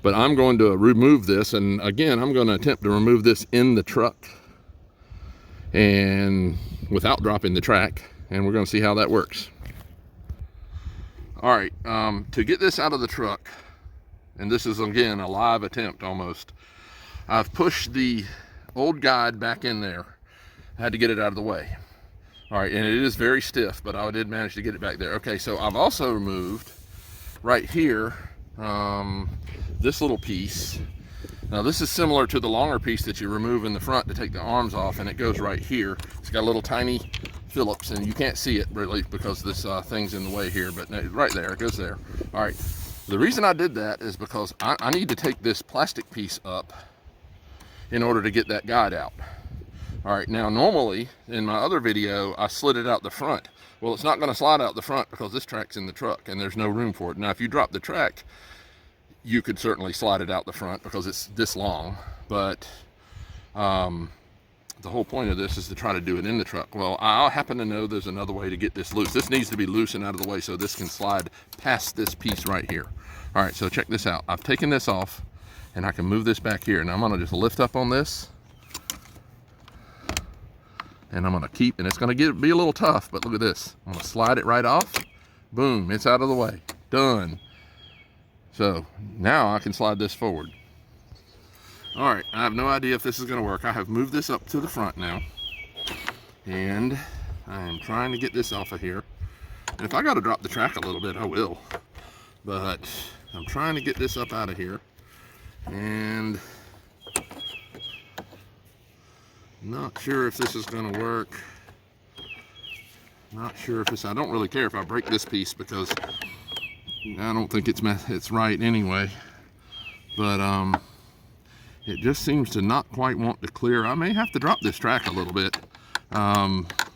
But I'm going to remove this, and again, I'm going to attempt to remove this in the truck and without dropping the track, and we're going to see how that works. All right, to get this out of the truck, and this is again a live attempt almost, I've pushed the old guide back in there. I had to get it out of the way. All right, and it is very stiff, but I did manage to get it back there. Okay, so I've also removed right here this little piece. Now this is similar to the longer piece that you remove in the front to take the arms off, and it goes right here. It's got a little tiny Phillips, and you can't see it really because this thing's in the way here, but right there, it goes there. All right, the reason I did that is because I need to take this plastic piece up in order to get that guide out. All right, now normally in my other video, I slid it out the front. Well, it's not gonna slide out the front because this track's in the truck and there's no room for it. Now, if you drop the track, you could certainly slide it out the front because it's this long, but the whole point of this is to try to do it in the truck. Well, I happen to know there's another way to get this loose. This needs to be loose and out of the way so this can slide past this piece right here. All right, so check this out. I've taken this off and I can move this back here. Now I'm gonna just lift up on this, and I'm gonna keep, and it's gonna be a little tough, but look at this. I'm gonna slide it right off. Boom, it's out of the way, done. So now I can slide this forward. All right, I have no idea if this is gonna work. I have moved this up to the front now, and I am trying to get this off of here. And if I gotta drop the track a little bit, I will. But I'm trying to get this up out of here, and not sure if this is gonna work. Not sure if this, I don't really care if I break this piece because I don't think it's right anyway. But it just seems to not quite want to clear. I may have to drop this track a little bit.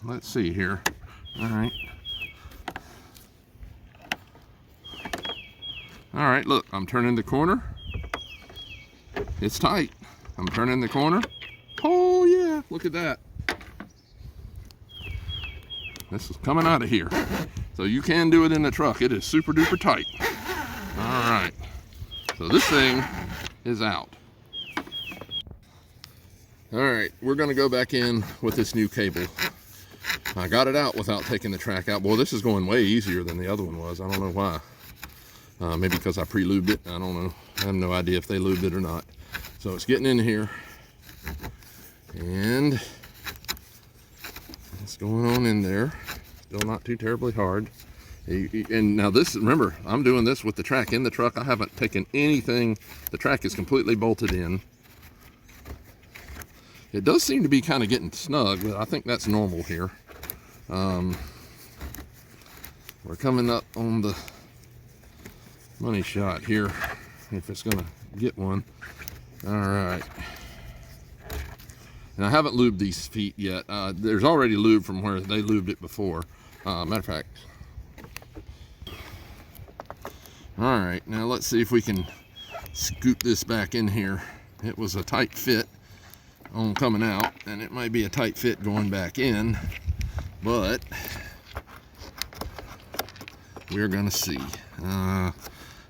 Let's see here. All right. All right, look, I'm turning the corner. It's tight. I'm turning the corner. Oh yeah, look at that. This is coming out of here. So you can do it in the truck. It is super duper tight. All right, so this thing is out. All right, we're gonna go back in with this new cable. I got it out without taking the track out. Boy, this is going way easier than the other one was. I don't know why. Maybe because I pre-lubed it, I don't know. I have no idea if they lubed it or not. So it's getting in here, and it's going on in there. Still not too terribly hard. And now this, remember, I'm doing this with the track in the truck. I haven't taken anything. The track is completely bolted in. It does seem to be kind of getting snug, but I think that's normal here. We're coming up on the money shot here, if it's gonna get one. All right. And I haven't lubed these feet yet. There's already lube from where they lubed it before. Matter of fact. All right, now let's see if we can scoop this back in here. It was a tight fit on coming out, and it might be a tight fit going back in, but we're gonna see.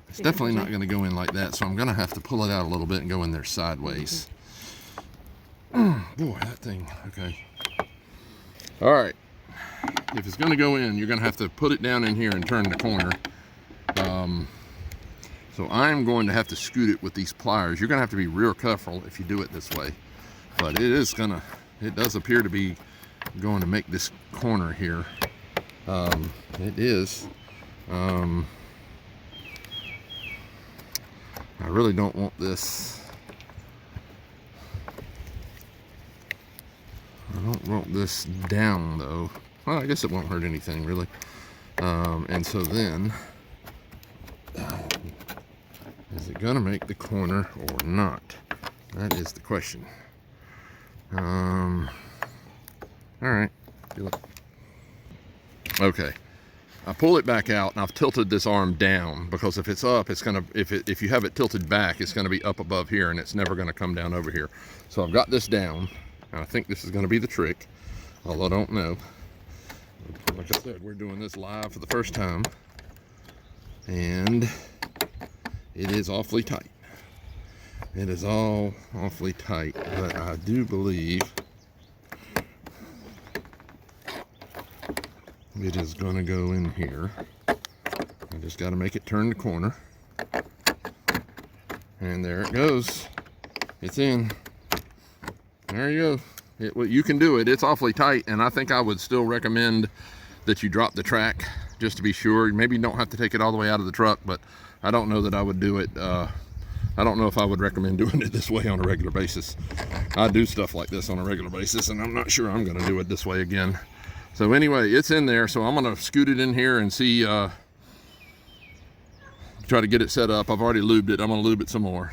It's definitely not gonna go in like that, so I'm gonna have to pull it out a little bit and go in there sideways. Boy, that thing, okay. All right, if it's gonna go in, you're gonna have to put it down in here and turn the corner. So I'm going to have to scoot it with these pliers. You're gonna have to be real careful if you do it this way. But it does appear to be going to make this corner here. It is. I really don't want this. I don't want this down though. Well, I guess it won't hurt anything really. And so then, is it gonna make the corner or not? That is the question. All right, okay. I pull it back out and I've tilted this arm down because if it's up, it's gonna, if you have it tilted back, it's gonna be up above here and it's never gonna come down over here. So I've got this down, and I think this is gonna be the trick, although I don't know. Like I said, we're doing this live for the first time, and it is awfully tight. It is all awfully tight, but I do believe it is going to go in here. I just got to make it turn the corner. And there it goes. It's in. There you go. Well, you can do it. It's awfully tight, and I think I would still recommend that you drop the track just to be sure. Maybe you don't have to take it all the way out of the truck, but I don't know that I would do it. I don't know if I would recommend doing it this way on a regular basis. I do stuff like this on a regular basis, and I'm not sure I'm going to do it this way again. So anyway, it's in there, so I'm going to scoot it in here and see, try to get it set up. I've already lubed it. I'm going to lube it some more.